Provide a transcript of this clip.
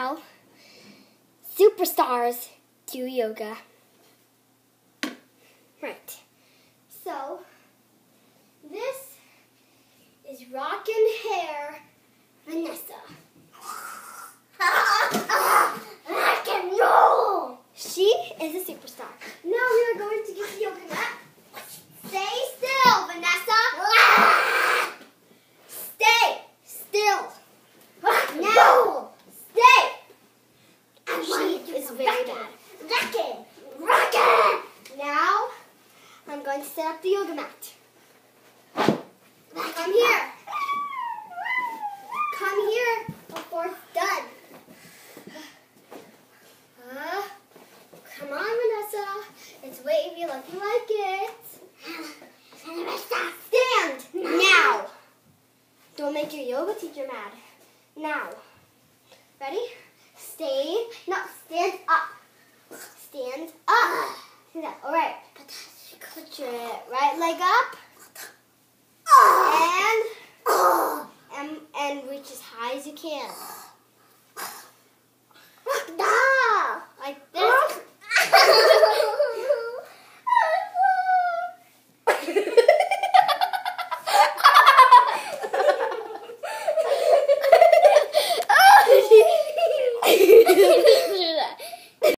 how superstars do yoga. Right. So, this is Rockin' Hair Vanessa. Rock and roll! She is a superstar. Now we are going to get the yoga mat. Stay still, Vanessa. Stay still. No. Stay. She is very bad. Rockin'. Now, I'm going to set up the yoga mat. Come here. Come here before it's done. Come on, Vanessa. It's wavy like you like it. Stand now. Don't make your yoga teacher mad. Now. Ready? Stay. No, stand up. Stand up. Stand up. All right. Put your right leg up. And reach as high as you can.